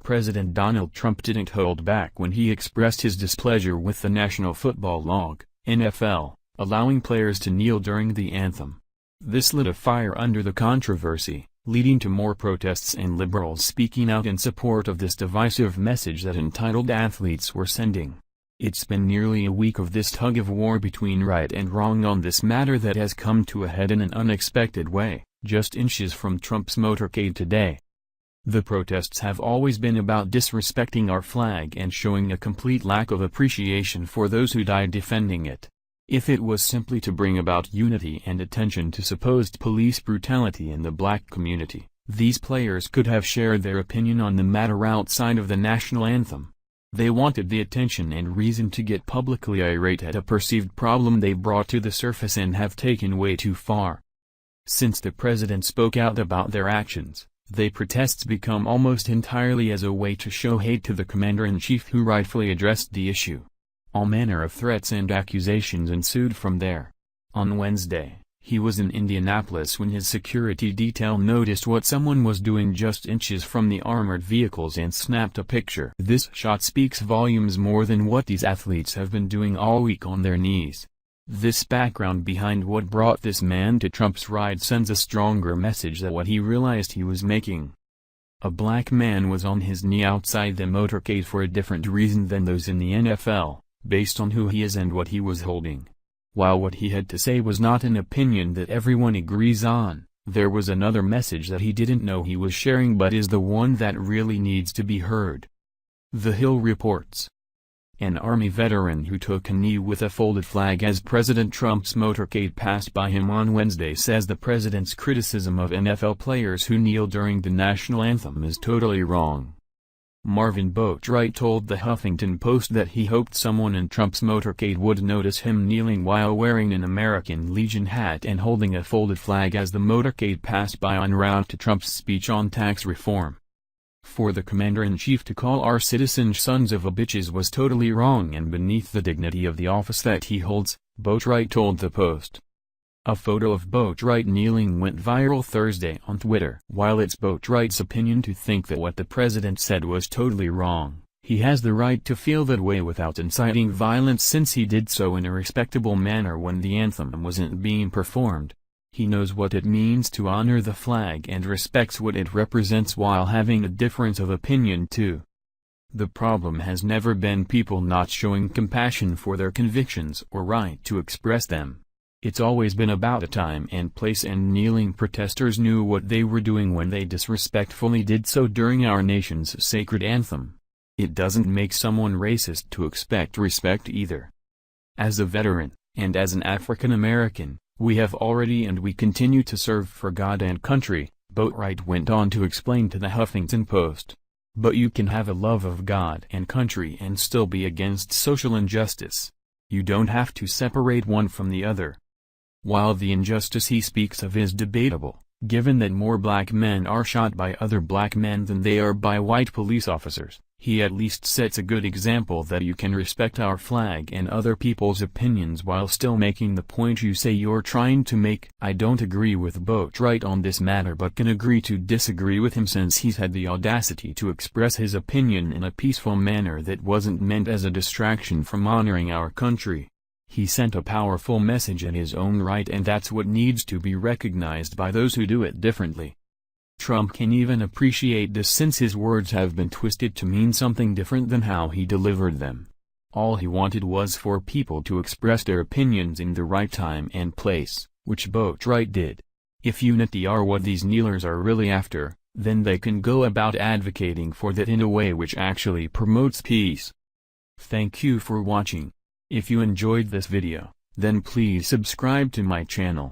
President Donald Trump didn't hold back when he expressed his displeasure with the National Football Lague (NFL), allowing players to kneel during the anthem. This lit a fire under the controversy, leading to more protests and liberals speaking out in support of this divisive message that entitled athletes were sending. It's been nearly a week of this tug-of-war between right and wrong on this matter that has come to a head in an unexpected way, just inches from Trump's motorcade today. The protests have always been about disrespecting our flag and showing a complete lack of appreciation for those who died defending it. If it was simply to bring about unity and attention to supposed police brutality in the black community, these players could have shared their opinion on the matter outside of the national anthem. They wanted the attention and reason to get publicly irate at a perceived problem they brought to the surface and have taken way too far. Since the president spoke out about their actions, the protests become almost entirely as a way to show hate to the commander-in-chief who rightfully addressed the issue. All manner of threats and accusations ensued from there. On Wednesday, he was in Indianapolis when his security detail noticed what someone was doing just inches from the armored vehicles and snapped a picture. This shot speaks volumes more than what these athletes have been doing all week on their knees. This background behind what brought this man to Trump's ride sends a stronger message than what he realized he was making. A black man was on his knee outside the motorcade for a different reason than those in the NFL. Based on who he is and what he was holding. While what he had to say was not an opinion that everyone agrees on, there was another message that he didn't know he was sharing but is the one that really needs to be heard. The Hill reports. An Army veteran who took a knee with a folded flag as President Trump's motorcade passed by him on Wednesday says the president's criticism of NFL players who kneel during the national anthem is totally wrong. Marvin Boatwright told the Huffington Post that he hoped someone in Trump's motorcade would notice him kneeling while wearing an American Legion hat and holding a folded flag as the motorcade passed by en route to Trump's speech on tax reform. For the commander-in-chief to call our citizens sons of a bitches was totally wrong and beneath the dignity of the office that he holds, Boatwright told the Post. A photo of Boatwright kneeling went viral Thursday on Twitter. While it's Boatwright's opinion to think that what the president said was totally wrong, he has the right to feel that way without inciting violence since he did so in a respectable manner when the anthem wasn't being performed. He knows what it means to honor the flag and respects what it represents while having a difference of opinion too. The problem has never been people not showing compassion for their convictions or right to express them. It's always been about a time and place, and kneeling protesters knew what they were doing when they disrespectfully did so during our nation's sacred anthem. It doesn't make someone racist to expect respect either. As a veteran, and as an African American, we have already and we continue to serve for God and country, Boatwright went on to explain to the Huffington Post. But you can have a love of God and country and still be against social injustice. You don't have to separate one from the other. While the injustice he speaks of is debatable, given that more black men are shot by other black men than they are by white police officers, he at least sets a good example that you can respect our flag and other people's opinions while still making the point you say you're trying to make. I don't agree with Boatwright on this matter but can agree to disagree with him since he's had the audacity to express his opinion in a peaceful manner that wasn't meant as a distraction from honoring our country. He sent a powerful message in his own right, and that's what needs to be recognized by those who do it differently. Trump can even appreciate this since his words have been twisted to mean something different than how he delivered them. All he wanted was for people to express their opinions in the right time and place, which Boatwright did. If unity are what these kneelers are really after, then they can go about advocating for that in a way which actually promotes peace. Thank you for watching. If you enjoyed this video, then please subscribe to my channel.